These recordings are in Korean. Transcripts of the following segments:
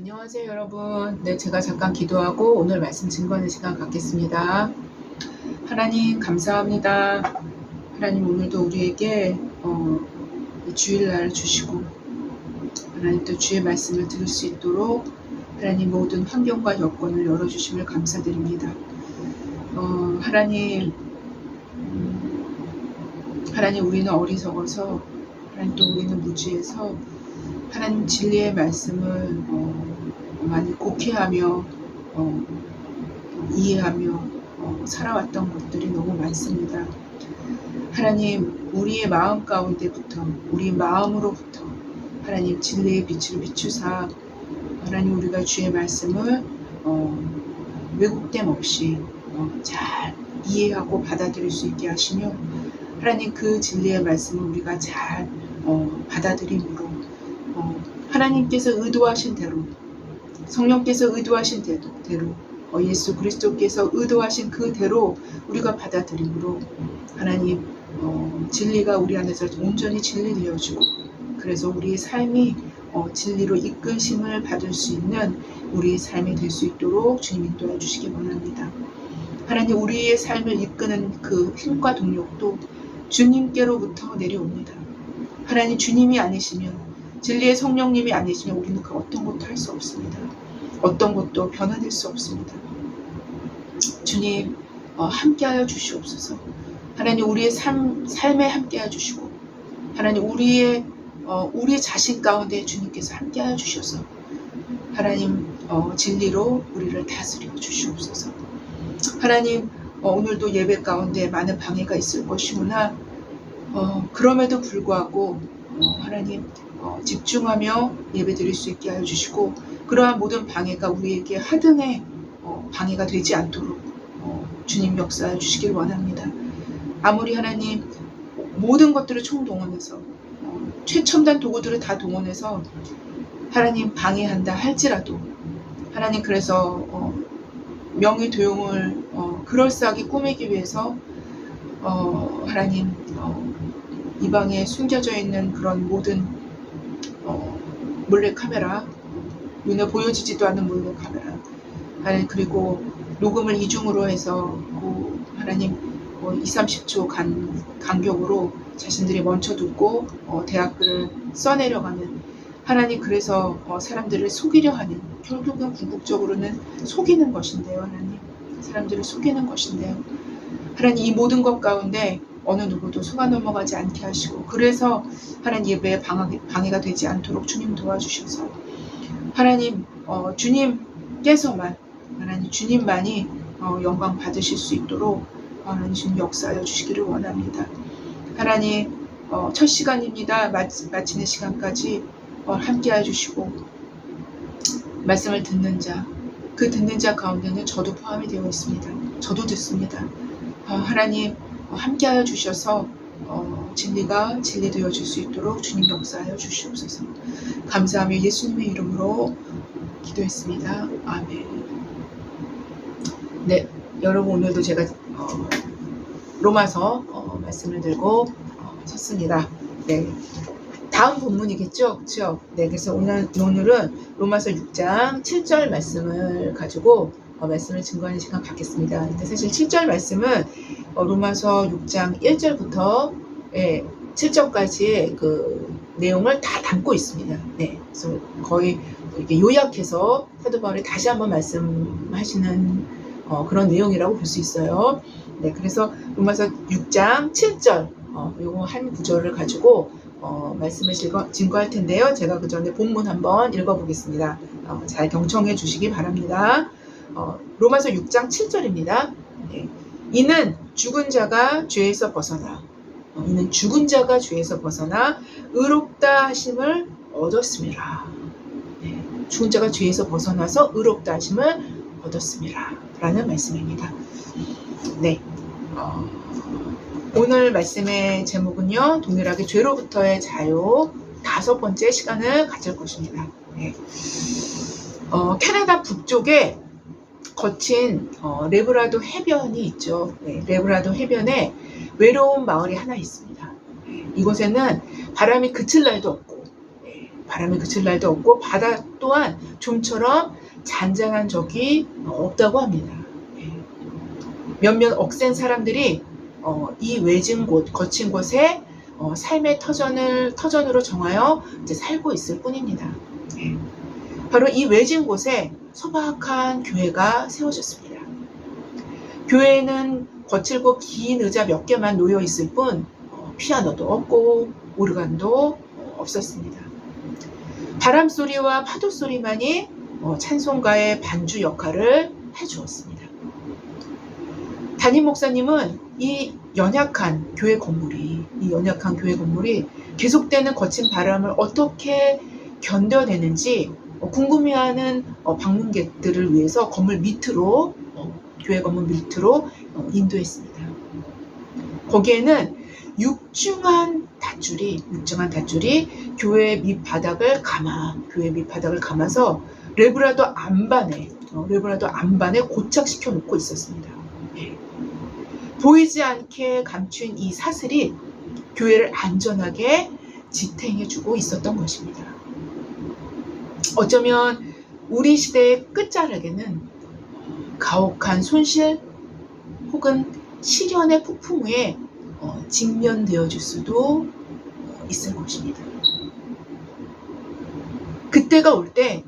안녕하세요 여러분. 네, 제가 잠깐 기도하고 오늘 말씀 증거하는 시간 갖겠습니다. 하나님 감사합니다. 하나님 오늘도 우리에게 이 주일날 주시고 하나님 또 주의 말씀을 들을 수 있도록 하나님 모든 환경과 여건을 열어주심을 감사드립니다. 하나님 우리는 어리석어서 하나님 또 우리는 무지해서 하나님 진리의 말씀을 많이 곡해하며 이해하며 살아왔던 것들이 너무 많습니다. 하나님 우리의 마음 가운데부터 우리 마음으로부터 하나님 진리의 빛을 비추사 하나님 우리가 주의 말씀을 왜곡됨 없이 잘 이해하고 받아들일 수 있게 하시며 하나님 그 진리의 말씀을 우리가 잘 받아들임으로 하나님께서 의도하신 대로 성령께서 의도하신 대로 예수 그리스도께서 의도하신 그대로 우리가 받아들임으로 하나님 진리가 우리 안에서 온전히 진리되어지고 그래서 우리의 삶이 진리로 이끄심을 받을 수 있는 우리의 삶이 될 수 있도록 주님이 도와주시기 원합니다. 하나님 우리의 삶을 이끄는 그 힘과 동력도 주님께로부터 내려옵니다. 하나님 주님이 아니시면 진리의 성령님이 아니시면 우리는 그 어떤 것도 할 수 없습니다. 어떤 것도 변화될 수 없습니다. 주님 함께하여 주시옵소서. 하나님 우리의 삶에 함께하여 주시고 하나님 우리의 자신 가운데 주님께서 함께하여 주셔서 하나님 진리로 우리를 다스려 주시옵소서. 하나님 오늘도 예배 가운데 많은 방해가 있을 것이구나. 그럼에도 불구하고 하나님 집중하며 예배 드릴 수 있게 하여 주시고 그러한 모든 방해가 우리에게 하등의 방해가 되지 않도록 주님 역사해 주시길 원합니다. 아무리 하나님 모든 것들을 총동원해서 최첨단 도구들을 다 동원해서 하나님 방해한다 할지라도 하나님 그래서 명의도용을 그럴싸하게 꾸미기 위해서 하나님 이방에 숨겨져 있는 그런 모든 몰래카메라 눈에 보여지지도 않는 몰래카메라 하나님 그리고 녹음을 이중으로 해서 하나님 20-30초 간격으로 자신들이 멈춰두고 대학들을 써내려가는 하나님 그래서 사람들을 속이려 하는 결국은 궁극적으로는 속이는 것인데요. 하나님 사람들을 속이는 것인데요. 하나님 이 모든 것 가운데 어느 누구도 속아 넘어가지 않게 하시고 그래서 하나님 예배에 방해가 되지 않도록 주님 도와주셔서 하나님 주님께서만 하나님 주님만이 영광 받으실 수 있도록 하나님 주님 역사하여 주시기를 원합니다. 하나님 첫 시간입니다. 마치는 시간까지 함께해 주시고 말씀을 듣는 자 그 듣는 자 가운데는 저도 포함이 되어 있습니다. 저도 듣습니다. 하나님 함께하여 주셔서 진리가 진리되어질 수 있도록 주님 역사하여 주시옵소서. 감사하며 예수님의 이름으로 기도했습니다. 아멘. 네, 여러분 오늘도 제가 로마서 말씀을 들고 섰습니다. 네, 다음 본문이겠죠, 그렇죠? 네, 그래서 오늘은 로마서 6장 7절 말씀을 가지고 말씀을 증거하는 시간 갖겠습니다. 근데 사실 7절 말씀은 로마서 6장 1절부터 7절까지의 그 내용을 다 담고 있습니다. 네, 그래서 거의 이렇게 요약해서 사도 바울이 다시 한번 말씀하시는 그런 내용이라고 볼 수 있어요. 네, 그래서 로마서 6장 7절 요거 한 구절을 가지고 말씀을 증거할 텐데요. 제가 그 전에 본문 한번 읽어보겠습니다. 잘 경청해 주시기 바랍니다. 로마서 6장 7절입니다. 네. 이는 죽은 자가 죄에서 벗어나 의롭다 하심을 얻었음이라. 네. 죽은 자가 죄에서 벗어나서 의롭다 하심을 얻었음이라 라는 말씀입니다. 네. 오늘 말씀의 제목은요, 동일하게 죄로부터의 자유 5번째 시간을 가질 것입니다. 네. 캐나다 북쪽에 거친 레브라도 해변이 있죠. 네, 레브라도 해변에 외로운 마을이 하나 있습니다. 네, 이곳에는 바람이 그칠 날도 없고 바다 또한 좀처럼 잔잔한 적이 없다고 합니다. 몇몇 억센 사람들이 이 외진 곳, 거친 곳에 삶의 터전으로 정하여 이제 살고 있을 뿐입니다. 바로 이 외진 곳에 소박한 교회가 세워졌습니다. 교회에는 거칠고 긴 의자 몇 개만 놓여 있을 뿐 피아노도 없고 오르간도 없었습니다. 바람 소리와 파도 소리만이 찬송가의 반주 역할을 해주었습니다. 담임 목사님은 이 연약한 교회 건물이 계속되는 거친 바람을 어떻게 견뎌내는지 궁금해하는 방문객들을 위해서 교회 건물 밑으로 인도했습니다. 거기에는 육중한 닷줄이 교회 밑바닥을 감아서 레브라도 안반에 고착시켜 놓고 있었습니다. 보이지 않게 감춘 이 사슬이 교회를 안전하게 지탱해주고 있었던 것입니다. 어쩌면 우리 시대의 끝자락에는 가혹한 손실 혹은 시련의 폭풍우에 직면되어 줄 수도 있을 것입니다. 그때가 올 때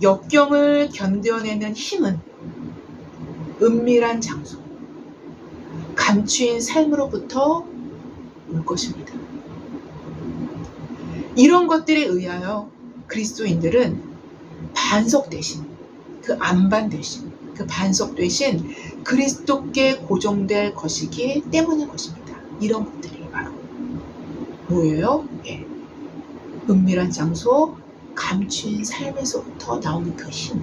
역경을 견뎌내는 힘은 은밀한 장소, 감추인 삶으로부터 올 것입니다. 이런 것들에 의하여 그리스도인들은 반석 대신 그리스도께 고정될 것이기 때문인 것입니다. 이런 것들이 바로 뭐예요? 은밀한 장소, 감추인 삶에서부터 나오는 그 힘.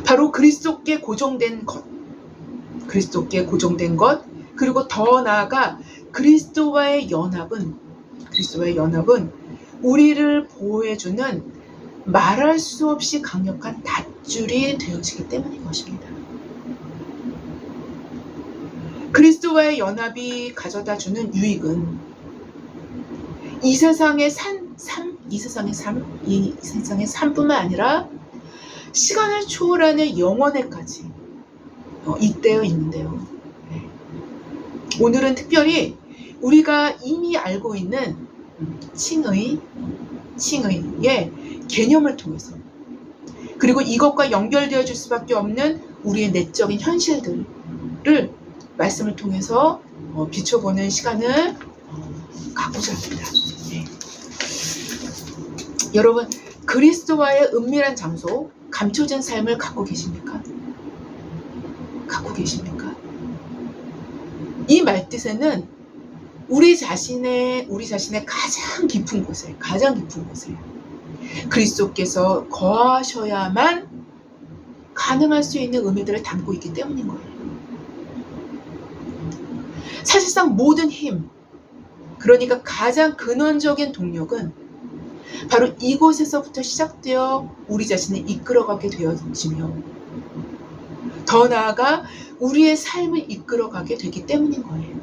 바로 그리스도께 고정된 것, 그리고 더 나아가 그리스도와의 연합은 우리를 보호해주는 말할 수 없이 강력한 닷줄이 되어지기 때문인 것입니다. 그리스도와의 연합이 가져다주는 유익은 이 세상의 삶뿐만 아니라 시간을 초월하는 영원에까지 잇대어 있는데요. 오늘은 특별히 우리가 이미 알고 있는 칭의의 개념을 통해서, 그리고 이것과 연결되어 줄 수밖에 없는 우리의 내적인 현실들을 말씀을 통해서 비춰보는 시간을 갖고자 합니다. 여러분, 그리스도와의 은밀한 장소, 감춰진 삶을 갖고 계십니까? 이 말뜻에는 우리 자신의 가장 깊은 곳에 그리스도께서 거하셔야만 가능할 수 있는 의미들을 담고 있기 때문인 거예요. 사실상 모든 힘, 그러니까 가장 근원적인 동력은 바로 이곳에서부터 시작되어 우리 자신을 이끌어가게 되어지며, 더 나아가 우리의 삶을 이끌어가게 되기 때문인 거예요.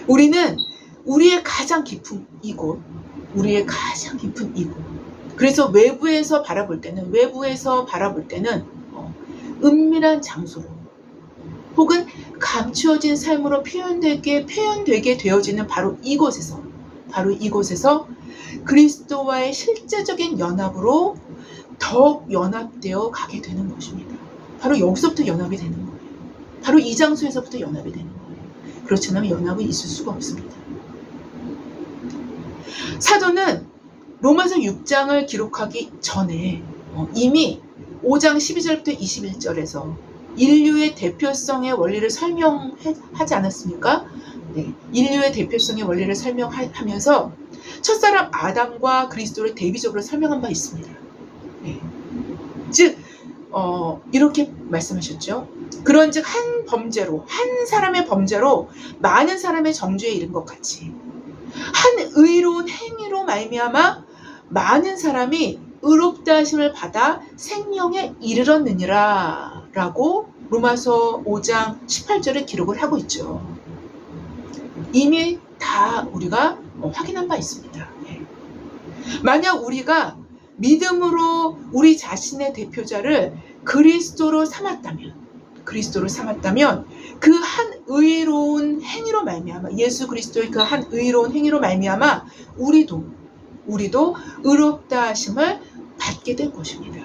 우리는 우리의 가장 깊은 이곳, 그래서 외부에서 바라볼 때는 은밀한 장소로 혹은 감추어진 삶으로 표현되게 되어지는 바로 이곳에서 그리스도와의 실제적인 연합으로 더욱 연합되어 가게 되는 것입니다. 바로 여기서부터 연합이 되는 거예요. 바로 이 장소에서부터 연합이 되는 거예요. 그렇지 않으면 연합은 있을 수가 없습니다. 사도는 로마서 6장을 기록하기 전에 이미 5장 12절부터 21절에서 인류의 대표성의 원리를 설명하지 않았습니까? 인류의 대표성의 원리를 설명하면서 첫사람 아담과 그리스도를 대비적으로 설명한 바 있습니다. 즉 이렇게 말씀하셨죠. 그런즉 한 사람의 범죄로 많은 사람의 정죄에 이른 것 같이 한 의로운 행위로 말미암아 많은 사람이 의롭다 하심을 받아 생명에 이르렀느니라 라고 로마서 5장 18절에 기록을 하고 있죠. 이미 다 우리가 확인한 바 있습니다. 만약 우리가 믿음으로 우리 자신의 대표자를 그리스도로 삼았다면 그 한 의로운 행위로 말미암아, 예수 그리스도의 그 한 의로운 행위로 말미암아 우리도 의롭다 하심을 받게 된 것입니다.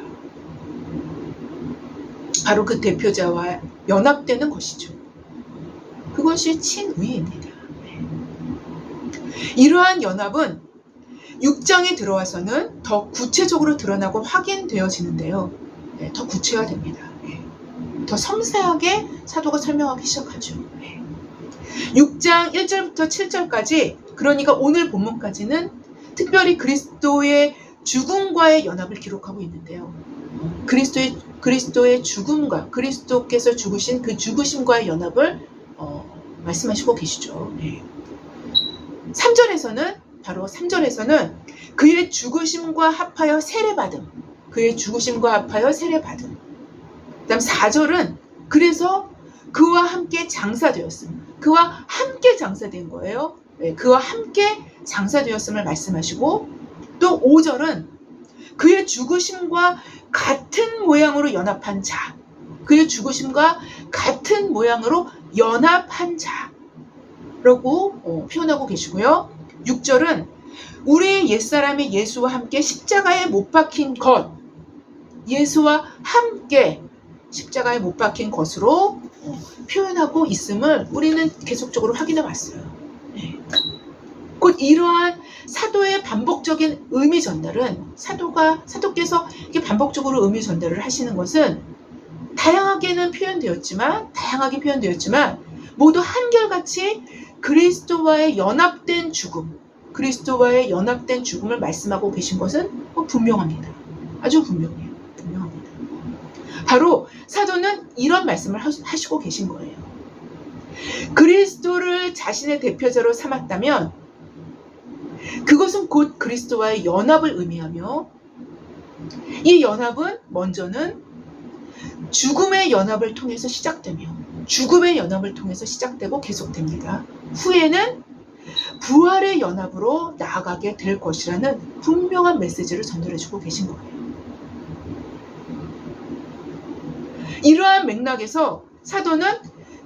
바로 그 대표자와 연합되는 것이죠. 그것이 칭의입니다. 이러한 연합은 6장에 들어와서는 더 구체적으로 드러나고 확인되어지는데요. 더 구체화됩니다. 더 섬세하게 사도가 설명하기 시작하죠. 6장 1절부터 7절까지, 그러니까 오늘 본문까지는 특별히 그리스도의 죽음과의 연합을 기록하고 있는데요. 그리스도의 죽음과 그리스도께서 죽으신 그 죽으심과의 연합을 말씀하시고 계시죠. 3절에서는 그의 죽으심과 합하여 세례받음. 그다음 4절은 그래서 그와 함께 장사되었음. 그와 함께 장사된 거예요. 그와 함께 장사되었음을 말씀하시고, 또 5절은 그의 죽으심과 같은 모양으로 연합한 자. 그의 죽으심과 같은 모양으로 연합한 자라고 표현하고 계시고요. 6절은 우리의 옛사람이 예수와 함께 십자가에 못 박힌 것, 예수와 함께 십자가에 못 박힌 것으로 표현하고 있음을 우리는 계속적으로 확인해 왔어요. 곧 이러한 사도의 반복적인 의미 전달은, 사도께서 이렇게 반복적으로 의미 전달을 하시는 것은 다양하게 표현되었지만 모두 한결같이 그리스도와의 연합된 죽음을 말씀하고 계신 것은 분명합니다. 아주 분명합니다. 바로 사도는 이런 말씀을 하시고 계신 거예요. 그리스도를 자신의 대표자로 삼았다면 그것은 곧 그리스도와의 연합을 의미하며, 이 연합은 먼저는 죽음의 연합을 통해서 시작되고 계속됩니다. 후에는 부활의 연합으로 나아가게 될 것이라는 분명한 메시지를 전달해주고 계신 거예요. 이러한 맥락에서 사도는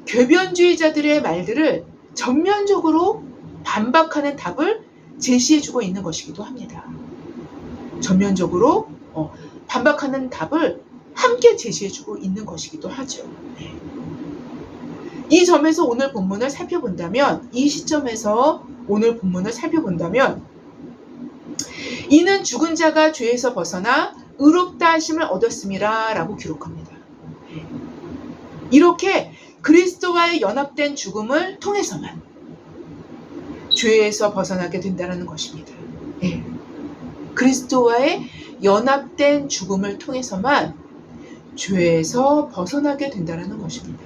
궤변주의자들의 말들을 전면적으로 반박하는 답을 제시해주고 있는 것이기도 합니다. 전면적으로 반박하는 답을 함께 제시해주고 있는 것이기도 하죠. 이 점에서 오늘 본문을 살펴본다면, 이 시점에서 오늘 본문을 살펴본다면, 이는 죽은 자가 죄에서 벗어나 의롭다 하심을 얻었음이라 라고 기록합니다. 이렇게 그리스도와의 연합된 죽음을 통해서만 죄에서 벗어나게 된다는 것입니다. 그리스도와의 연합된 죽음을 통해서만 죄에서 벗어나게 된다는 것입니다.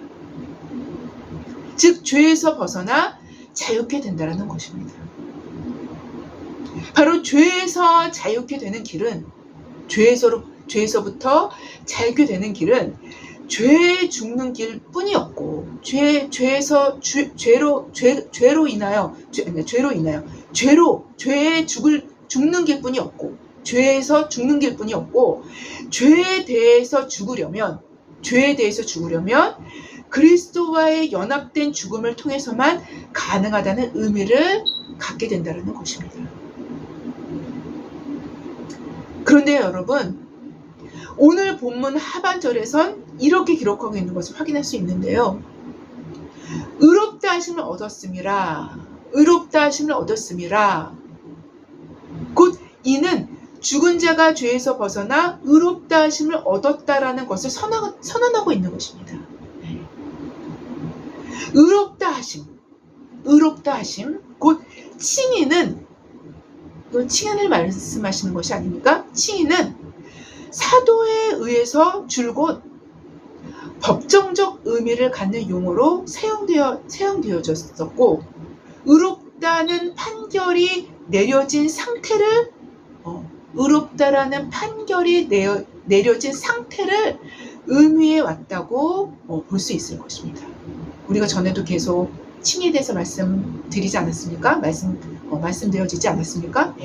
즉 죄에서 벗어나 자유케 된다는 것입니다. 바로 죄에서 자유케 되는 길은, 죄에서부터 자유케 되는 길은 죄에 죽는 길뿐이었고, 죄로 인하여 죄에 죽는 길뿐이었고, 죄에서 죽는 길뿐이었고, 죄에 대해서 죽으려면 그리스도와의 연합된 죽음을 통해서만 가능하다는 의미를 갖게 된다는 것입니다. 그런데 여러분, 오늘 본문 하반절에선 이렇게 기록하고 있는 것을 확인할 수 있는데요. 의롭다 하심을 얻었음이라. 곧 이는 죽은 자가 죄에서 벗어나 의롭다 하심을 얻었다라는 것을 선언하고 있는 것입니다. 의롭다 하심, 곧 칭의는, 이건 칭의를 말씀하시는 것이 아닙니까? 칭의는 사도에 의해서 줄곧 법정적 의미를 갖는 용어로 사용되어졌었고, 의롭다는 판결이 내려진 상태를 의미해 왔다고 볼 수 있을 것입니다. 우리가 전에도 계속 칭의에 대해서 말씀드리지 않았습니까? 말씀되어지지 않았습니까?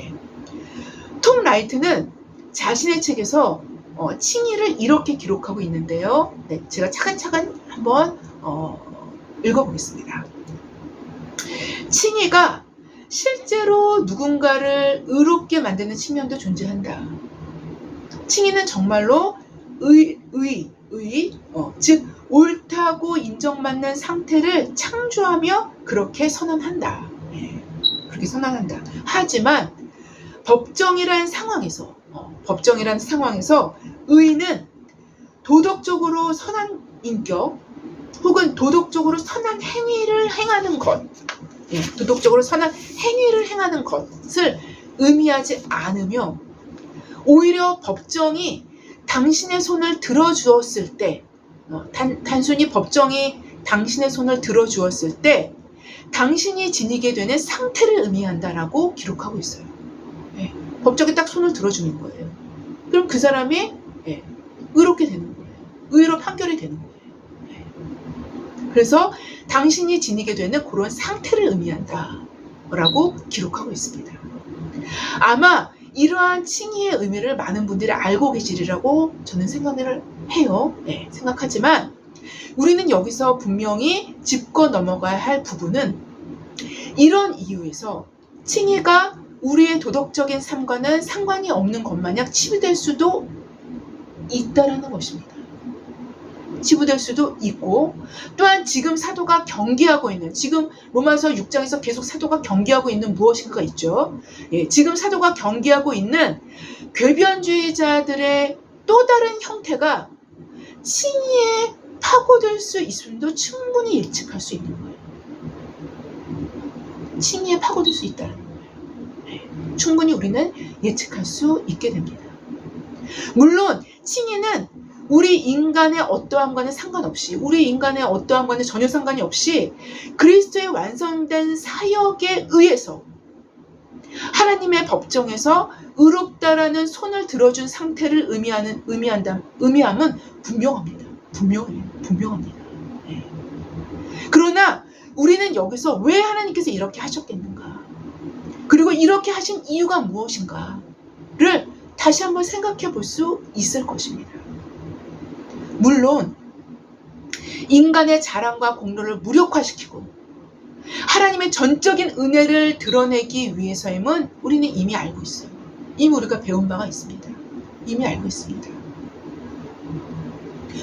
라이트는 자신의 책에서 칭의를 이렇게 기록하고 있는데요. 네, 제가 차근차근 한번 읽어보겠습니다. 칭의가 실제로 누군가를 의롭게 만드는 측면도 존재한다. 칭의는 정말로 즉 옳다고 인정받는 상태를 창조하며 그렇게 선언한다. 네, 그렇게 선언한다. 하지만 법정이라는 상황에서 의는 도덕적으로 선한 인격 혹은 도덕적으로 선한 행위를 행하는 것, 도덕적으로 선한 행위를 행하는 것을 의미하지 않으며 오히려 법정이 당신의 손을 들어주었을 때, 단순히 법정이 당신의 손을 들어주었을 때 당신이 지니게 되는 상태를 의미한다라고 기록하고 있어요. 법정이 딱 손을 들어주는 거예요. 그럼 그 사람이 의롭게 되는 거예요. 의로 판결이 되는 거예요. 그래서 당신이 지니게 되는 그런 상태를 의미한다라고 기록하고 있습니다. 아마 이러한 칭의의 의미를 많은 분들이 알고 계시리라고 저는 생각을 해요. 생각하지만 우리는 여기서 분명히 짚고 넘어가야 할 부분은 이런 이유에서 칭의가 우리의 도덕적인 삶과는 상관이 없는 것 마냥 치부될 수도 있다라는 것입니다. 치부될 수도 있고, 또한 지금 사도가 경계하고 있는, 지금 로마서 6장에서 계속 사도가 경계하고 있는 무엇인가가 있죠. 지금 사도가 경계하고 있는 궤변주의자들의 또 다른 형태가 칭의에 파고들 수 있음도 충분히 예측할 수 있는 거예요. 칭의에 파고들 수 있다는 거예요. 충분히 우리는 예측할 수 있게 됩니다. 물론 칭의는 우리 인간의 어떠함과는 상관없이, 우리 인간의 어떠함과는 전혀 상관이 없이 그리스도의 완성된 사역에 의해서 하나님의 법정에서 의롭다라는 손을 들어준 상태를 의미함은 분명합니다. 분명합니다. 그러나 우리는 여기서 왜 하나님께서 이렇게 하셨겠는가? 그리고 이렇게 하신 이유가 무엇인가를 다시 한번 생각해 볼 수 있을 것입니다. 물론 인간의 자랑과 공로를 무력화시키고 하나님의 전적인 은혜를 드러내기 위해서임은 우리는 이미 알고 있어요. 이미 우리가 배운 바가 있습니다. 이미 알고 있습니다.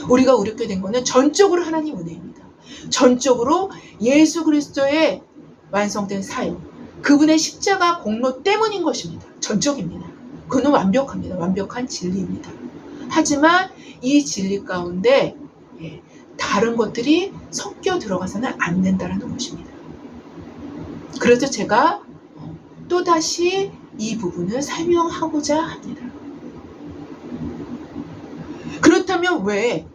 우리가 의롭게 된 것은 전적으로 하나님 은혜입니다. 전적으로 예수 그리스도의 완성된 사역, 그분의 십자가 공로 때문인 것입니다. 전적입니다. 그는 완벽합니다. 완벽한 진리입니다. 하지만 이 진리 가운데 다른 것들이 섞여 들어가서는 안 된다는 것입니다. 그래서 제가 또다시 이 부분을 설명하고자 합니다. 그렇다면 왜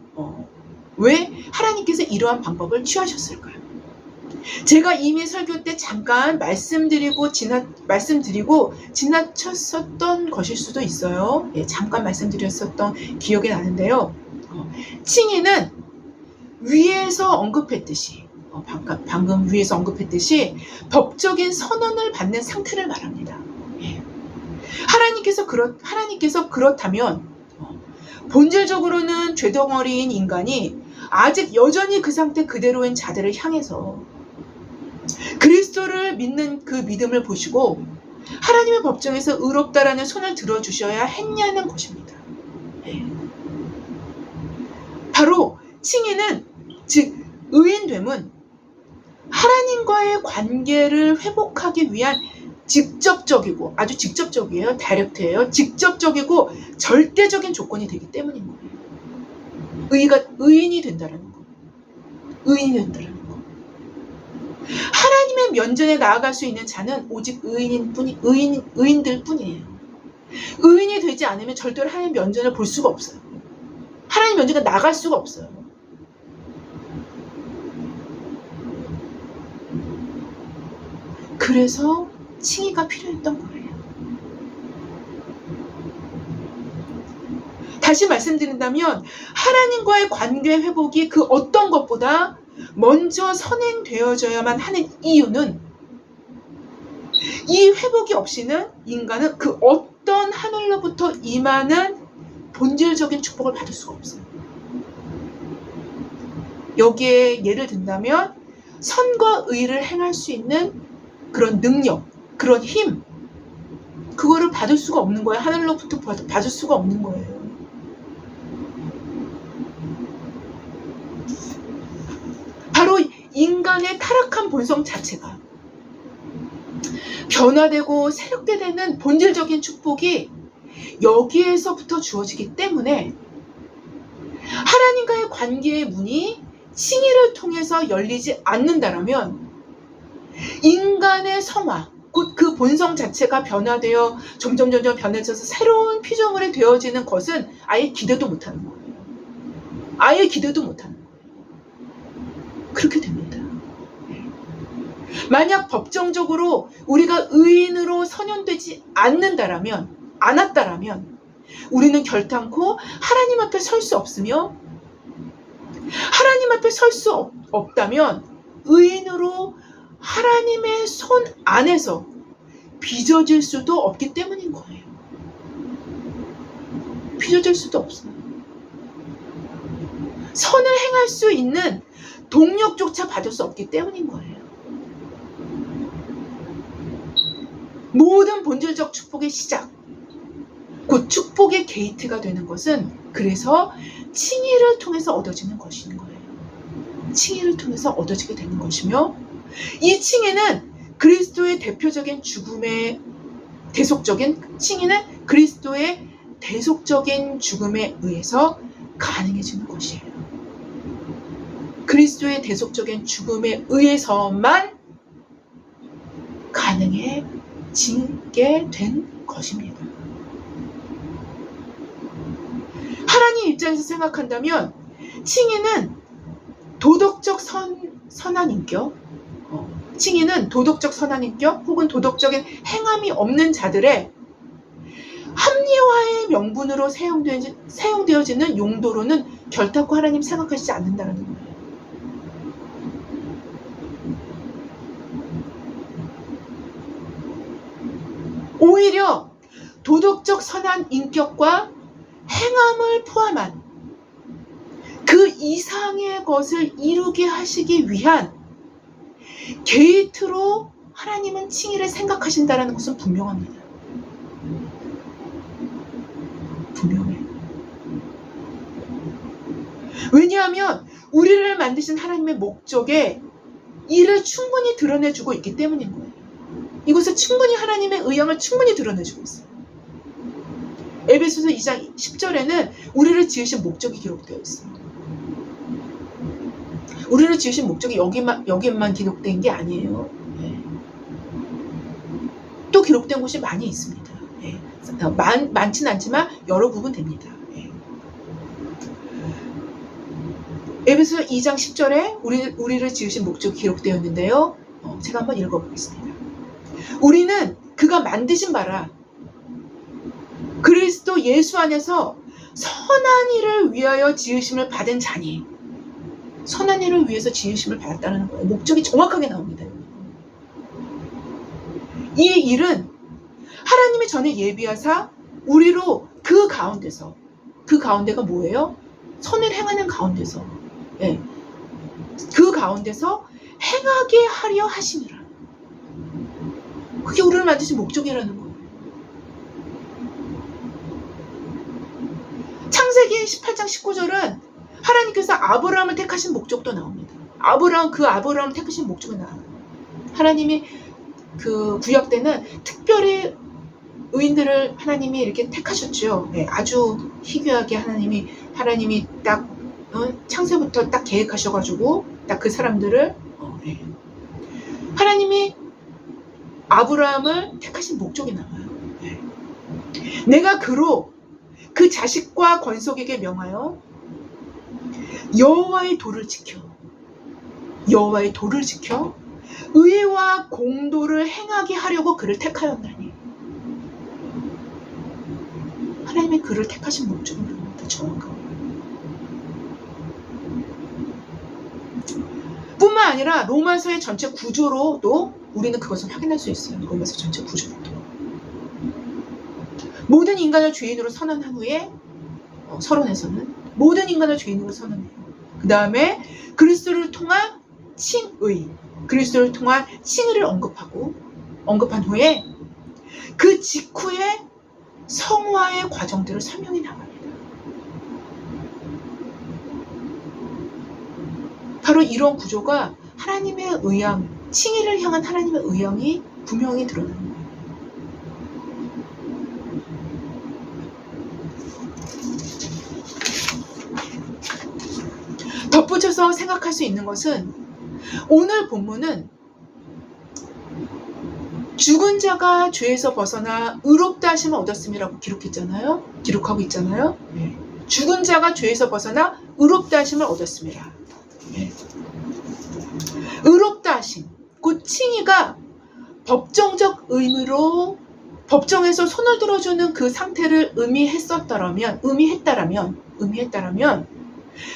하나님께서 이러한 방법을 취하셨을까요? 제가 이미 설교 때 잠깐 말씀드리고 지나쳤었던 것일 수도 있어요. 잠깐 말씀드렸었던 기억이 나는데요. 칭의는 위에서 언급했듯이 방금 위에서 언급했듯이 법적인 선언을 받는 상태를 말합니다. 하나님께서 그렇다면 본질적으로는 죄덩어리인 인간이 아직 여전히 그 상태 그대로인 자들을 향해서 그리스도를 믿는 그 믿음을 보시고 하나님의 법정에서 의롭다라는 손을 들어주셔야 했냐는 것입니다. 바로 칭의는, 즉 의인됨은 하나님과의 관계를 회복하기 위한 직접적이고, 아주 직접적이에요. 다이렉트예요. 직접적이고 절대적인 조건이 되기 때문인 거예요. 의인이 된다는 거. 의인이 된다는 거. 하나님의 면전에 나아갈 수 있는 자는 오직 의인들 뿐이에요. 의인이 되지 않으면 절대로 하나님 면전을 볼 수가 없어요. 하나님 면전에 나갈 수가 없어요. 그래서 칭의가 필요했던 거예요. 다시 말씀드린다면 하나님과의 관계 회복이 그 어떤 것보다 먼저 선행되어져야만 하는 이유는 이 회복이 없이는 인간은 그 어떤 하늘로부터 임하는 본질적인 축복을 받을 수가 없어요. 여기에 예를 든다면 선과 의를 행할 수 있는 그런 능력, 그런 힘, 그거를 받을 수가 없는 거예요. 하늘로부터 받을 수가 없는 거예요. 바로 인간의 타락한 본성 자체가 변화되고 새롭게 되는 본질적인 축복이 여기에서부터 주어지기 때문에 하나님과의 관계의 문이 칭의를 통해서 열리지 않는다라면 인간의 성화, 곧 그 본성 자체가 변화되어 점점 변해져서 새로운 피조물이 되어지는 것은 아예 기대도 못하는 거예요. 아예 기대도 못하는 거예요. 그렇게 됩니다. 만약 법정적으로 우리가 의인으로 선언되지 않았다라면 우리는 결단코 하나님 앞에 설 수 없으며, 하나님 앞에 설 수 없다면 의인으로 하나님의 손 안에서 빚어질 수도 없기 때문인 거예요. 빚어질 수도 없어요. 선을 행할 수 있는 동력조차 받을 수 없기 때문인 거예요. 모든 본질적 축복의 시작, 곧 축복의 게이트가 되는 것은 그래서 칭의를 통해서 얻어지는 것인 거예요. 칭의를 통해서 얻어지게 되는 것이며, 이 칭의는 그리스도의 대표적인 죽음의 대속적인 칭의는 그리스도의 대속적인 죽음에 의해서 가능해지는 것이에요. 그리스도의 대속적인 죽음에 의해서만 가능해지게 된 것입니다. 하나님 입장에서 생각한다면 칭의는 도덕적 선한 인격, 칭의는 도덕적 선한 인격 혹은 도덕적인 행함이 없는 자들의 합리화의 명분으로 사용되어지는 용도로는 결단코 하나님 생각하시지 않는다는 거예요. 오히려 도덕적 선한 인격과 행함을 포함한 그 이상의 것을 이루게 하시기 위한 게이트로 하나님은 칭의를 생각하신다는 것은 분명합니다. 분명해요. 왜냐하면 우리를 만드신 하나님의 목적에 이를 충분히 드러내주고 있기 때문인 거예요. 이것을 충분히 하나님의 의향을 충분히 드러내주고 있어요. 에베소서 2장 10절에는 우리를 지으신 목적이 기록되어 있어요. 우리를 지으신 목적이 여기만 기록된 게 아니에요. 네. 또 기록된 곳이 많이 있습니다. 네. 많지는 않지만 여러 부분 됩니다. 네. 에베소서 2장 10절에 우리를 지으신 목적이 기록되어 있는데요. 제가 한번 읽어보겠습니다. 우리는 그가 만드신 바라 그리스도 예수 안에서 선한 일을 위하여 지으심을 받은 자니, 선한 일을 위해서 지으심을 받았다는 거예요. 목적이 정확하게 나옵니다. 이 일은 하나님이 전에 예비하사 우리로 그 가운데가 뭐예요? 선을 행하는 가운데서, 예, 그 가운데서 행하게 하려 하심이라. 그게 우리를 만드신 목적이라는 거예요. 창세기 18장 19절은 하나님께서 아브라함을 택하신 목적도 나옵니다. 아브라함을 택하신 목적이 나와요. 하나님이 그 구약 때는 특별히 의인들을 하나님이 이렇게 택하셨죠. 네, 아주 희귀하게 하나님이 딱 창세부터 딱 계획하셔가지고 딱 그 사람들을 네. 하나님이 아브라함을 택하신 목적이 나와요. 네. 내가 그로 그 자식과 권속에게 명하여 여호와의 도를 지켜 의와 공도를 행하게 하려고 그를 택하였나니. 하나님의 그를 택하신 목적이 뭡니까? 정확하게. 뿐만 아니라 로마서의 전체 구조로도 우리는 그것을 확인할 수 있어요. 로마서 전체 구조부터. 모든 인간을 죄인으로 선언한 후에 서론에서는 모든 인간을 죄인으로 선언해요. 그 다음에 그리스도를 통한 칭의, 그리스도를 통한 칭의를 언급한 후에 그 직후에 성화의 과정들을 설명해 나갑니다. 바로 이런 구조가 하나님의 의향, 칭의를 향한 하나님의 의향이 분명히 드러나는 거예요. 덧붙여서 생각할 수 있는 것은 오늘 본문은 죽은 자가 죄에서 벗어나 의롭다 하심을 얻었음이라고 기록하고 있잖아요. 네. 죽은 자가 죄에서 벗어나 의롭다 하심을 얻었습니다. 네. 의롭다 하심, 곧 칭의가 법정적 의미로 법정에서 손을 들어주는 그 상태를 의미했다라면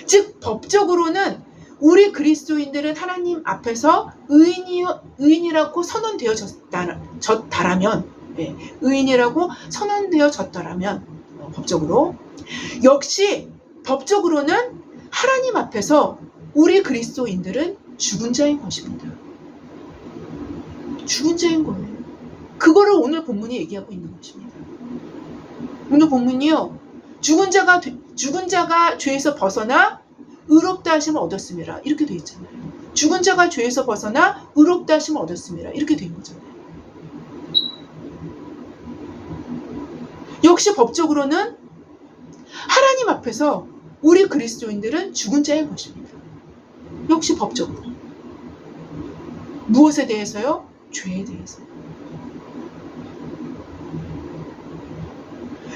즉 법적으로는 우리 그리스도인들은 하나님 앞에서 의인이라고 선언되어졌다라면, 의인이라고 선언되어졌다라면 법적으로, 역시 법적으로는 하나님 앞에서 우리 그리스도인들은 죽은 자인 것입니다. 죽은 자인 거예요. 그거를 오늘 본문이 얘기하고 있는 것입니다. 오늘 본문이요, 죽은 자가 죄에서 벗어나 의롭다 하심을 얻었습니다. 이렇게 돼 있잖아요. 죽은 자가 죄에서 벗어나 의롭다 하심을 얻었습니다. 이렇게 된 거잖아요. 역시 법적으로는 하나님 앞에서 우리 그리스도인들은 죽은 자인 것입니다. 역시 법적으로. 무엇에 대해서요? 죄에 대해서.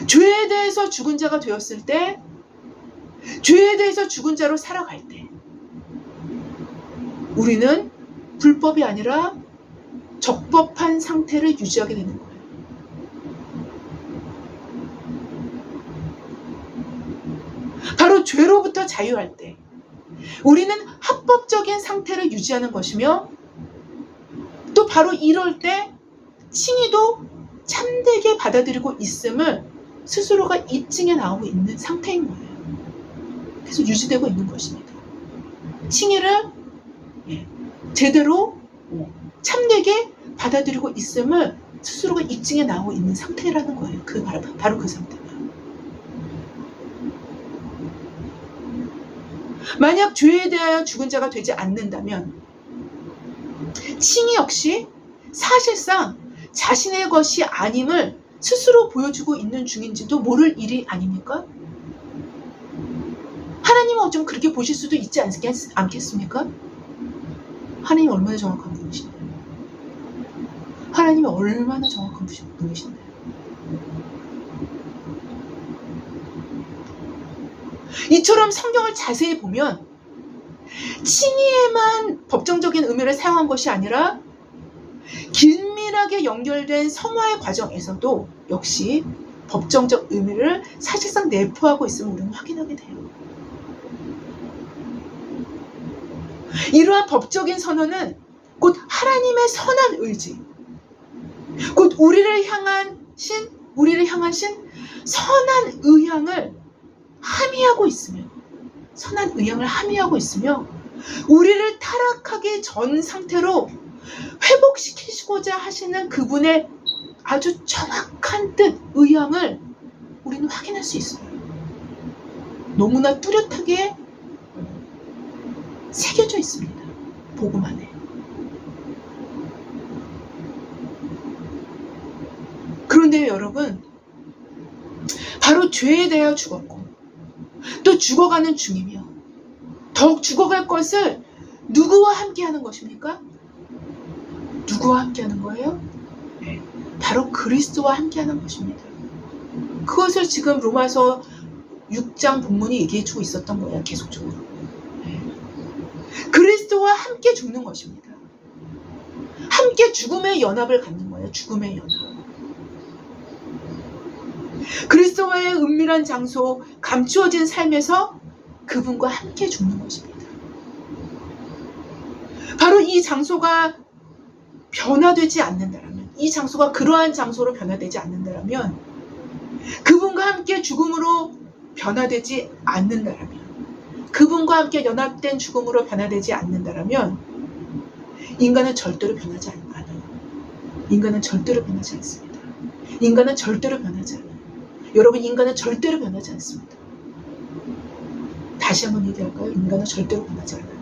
죄에 대해서 죽은 자가 되었을 때, 죄에 대해서 죽은 자로 살아갈 때 우리는 불법이 아니라 적법한 상태를 유지하게 되는 거예요. 바로 죄로부터 자유할 때 우리는 합법적인 상태를 유지하는 것이며, 또 바로 이럴 때 칭의도 참되게 받아들이고 있음을 스스로가 입증해 나오고 있는 상태인 거예요. 계속 유지되고 있는 것입니다. 칭의를 제대로 참되게 받아들이고 있음을 스스로가 입증해 나오고 있는 상태라는 거예요. 바로 그 상태가. 만약 죄에 대하여 죽은 자가 되지 않는다면 칭의 역시 사실상 자신의 것이 아님을 스스로 보여주고 있는 중인지도 모를 일이 아닙니까? 하나님은 어쩌면 그렇게 보실 수도 있지 않겠습니까? 하나님이 얼마나 정확한 분이시나요? 하나님이 얼마나 정확한 분이시나요? 이처럼 성경을 자세히 보면 칭의에만 법정적인 의미를 사용한 것이 아니라 긴밀하게 연결된 성화의 과정에서도 역시 법정적 의미를 사실상 내포하고 있음을 우리는 확인하게 돼요. 이러한 법적인 선언은 곧 하나님의 선한 의지, 곧 우리를 향한 선한 의향을 함의하고 있으며 우리를 타락하기 전 상태로 회복시키시고자 하시는 그분의 아주 정확한 뜻, 의향을 우리는 확인할 수 있어요. 너무나 뚜렷하게 새겨져 있습니다. 복음 안에. 그런데 여러분, 바로 죄에 대하여 죽었고 또 죽어가는 중이며 더욱 죽어갈 것을 누구와 함께 하는 것입니까? 누구와 함께 하는 거예요? 바로 그리스도와 함께 하는 것입니다. 그것을 지금 로마서 6장 본문이 얘기해주고 있었던 거예요. 계속적으로. 그리스도와 함께 죽는 것입니다. 함께 죽음의 연합을 갖는 거예요. 죽음의 연합. 그리스도와의 은밀한 장소, 감추어진 삶에서 그분과 함께 죽는 것입니다. 바로 이 장소가 변화되지 않는다라면, 이 장소가 그러한 장소로 변화되지 않는다라면, 그분과 함께 죽음으로 변화되지 않는다라면, 그분과 함께 연합된 죽음으로 변화되지 않는다라면 인간은 절대로 변하지 않아요. 인간은 절대로 변하지 않습니다. 인간은 절대로 변하지 않아요. 여러분, 인간은 절대로 변하지 않습니다. 다시 한번 얘기할까요? 인간은 절대로 변하지 않아요.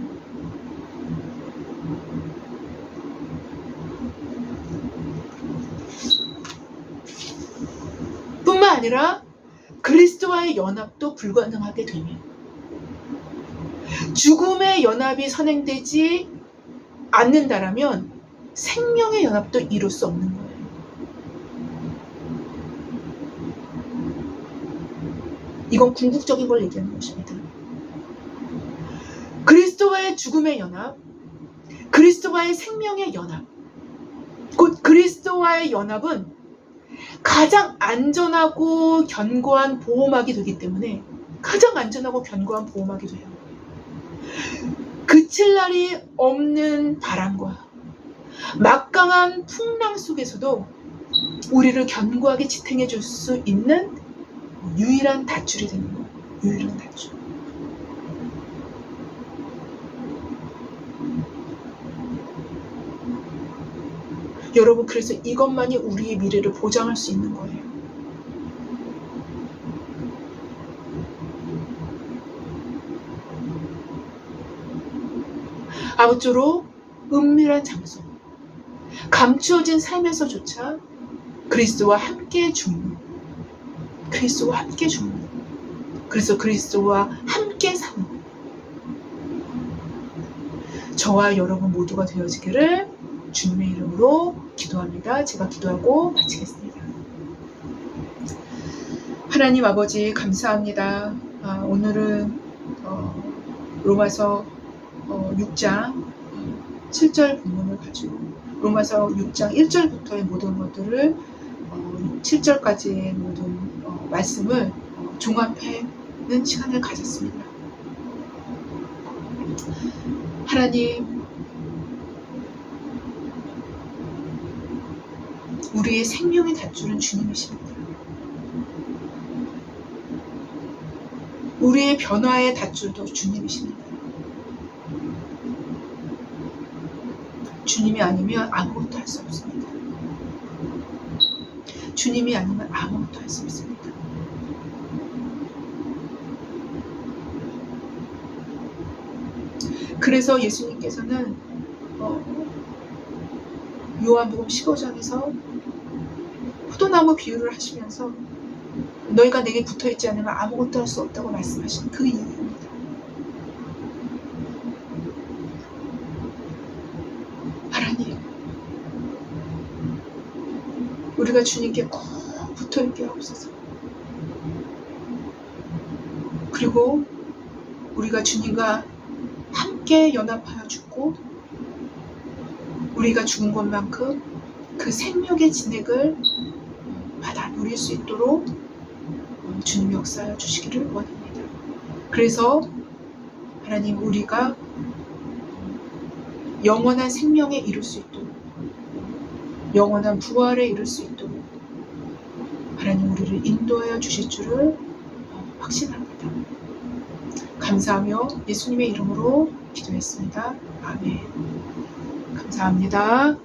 뿐만 아니라 그리스도와의 연합도 불가능하게 되며, 죽음의 연합이 선행되지 않는다라면 생명의 연합도 이룰 수 없는 거예요. 이건 궁극적인 걸 얘기하는 것입니다. 그리스도와의 죽음의 연합, 그리스도와의 생명의 연합, 곧 그리스도와의 연합은 가장 안전하고 견고한 보호막이 되기 때문에, 가장 안전하고 견고한 보호막이 돼요. 그칠 날이 없는 바람과 막강한 풍랑 속에서도 우리를 견고하게 지탱해 줄 수 있는 유일한 닷줄이 되는 거예요. 유일한 닷줄. 여러분, 그래서 이것만이 우리의 미래를 보장할 수 있는 거예요. 아무쪼록 은밀한 장소, 감추어진 삶에서조차 그리스도와 함께 죽는, 그리스도와 함께 죽는, 그래서 그리스도와 함께 사는 저와 여러분 모두가 되어지기를 주님의 이름으로 기도합니다. 제가 기도하고 마치겠습니다. 하나님 아버지, 감사합니다. 오늘은 로마서 6장 7절 본문을 가지고 로마서 6장 1절부터의 모든 것들을 7절까지의 모든 말씀을 종합하는 시간을 가졌습니다. 하나님, 우리의 생명의 닷줄은 주님이십니다. 우리의 변화의 닷줄도 주님이십니다. 주님이 아니면 아무것도 할 수 없습니다. 주님이 아니면 아무것도 할 수 없습니다. 그래서 예수님께서는 요한복음 15장에서 포도나무 비유를 하시면서 너희가 내게 붙어있지 않으면 아무것도 할 수 없다고 말씀하신 그 이유입니다. 하나님, 우리가 주님께 꼭 붙어있게 하옵소서. 그리고 우리가 주님과 함께 연합하여 죽고 우리가 죽은 것만큼 그 생명의 진액을 받아 누릴 수 있도록 주님이 역사하여 주시기를 원합니다. 그래서 하나님, 우리가 영원한 생명에 이룰 수 있도록, 영원한 부활에 이룰 수 있도록 하나님 우리를 인도하여 주실 줄을 확신합니다. 감사하며 예수님의 이름으로 기도했습니다. 아멘. 감사합니다.